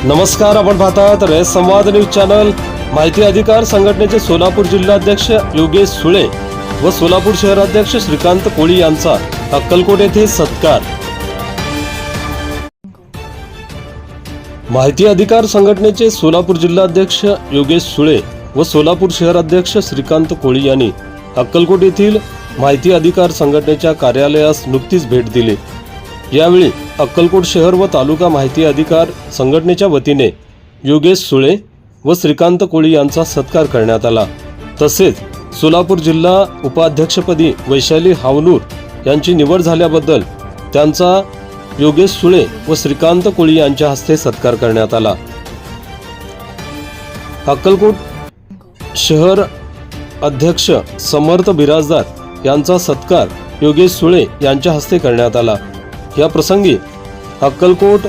नमस्कार, आपण पाहतात रेस संवाद न्यूज चॅनल। माहिती अधिकार संघटनेचे सोलापूर जिल्हाध्यक्ष योगेश सुळे व सोलापूर शहराध्यक्ष श्रीकांत कोळी यांचा अक्कलकोट येथे सत्कार। माहिती अधिकार संघटनेचे सोलापूर जिल्हाध्यक्ष योगेश सुळे व सोलापूर शहराध्यक्ष श्रीकांत कोळी यांनी अक्कलकोट येथील माहिती अधिकार संघटनेच्या कार्यालयास नुकतीच भेट दिली। यावेळी अक्कलकोट शहर व तालुका माहिती अधिकार संघटनेच्या वतीने योगेश सुळे व श्रीकांत कोळी यांचा सत्कार करण्यात आला। तसेच सोलापूर जिल्हा उपाध्यक्षपदी वैशाली हावनूर यांची निवड झाल्याबद्दल त्यांचा योगेश सुळे व श्रीकांत कोळी यांच्या हस्ते सत्कार करण्यात आला। अक्कलकोट शहर अध्यक्ष समर्थ बिराजदार यांचा सत्कार योगेश सुळे यांच्या हस्ते करण्यात आला। या प्रसंगी अक्कलकोट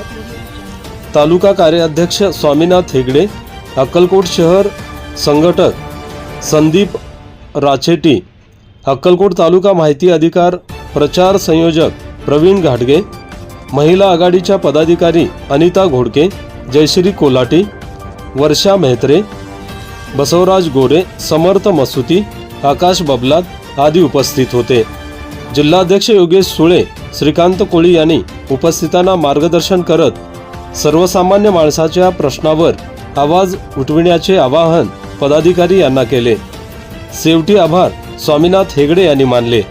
तालुका कार्याध्यक्ष स्वामीनाथ हेगडे, अक्कलकोट शहर संघटक संदीप राचेटी, अक्कलकोट तालुका माहिती अधिकार प्रचार संयोजक प्रवीण घाटगे, महिला आघाडीच्या पदाधिकारी अनिता घोडके, जयश्री कोलाटी, वर्षा मेहत्रे, बसवराज गोरे, समर्थ मसुती, आकाश बबलात आदी उपस्थित होते। जिल्हाध्यक्ष योगेश सुळे, श्रीकांत कोळी यांनी उपस्थितांना मार्गदर्शन करत सर्वसामान्य माणसाच्या प्रश्नावर आवाज उठविण्याचे आवाहन पदाधिकारी यांना केले। शेवटी आभार स्वामीनाथ हेगडे यांनी मानले।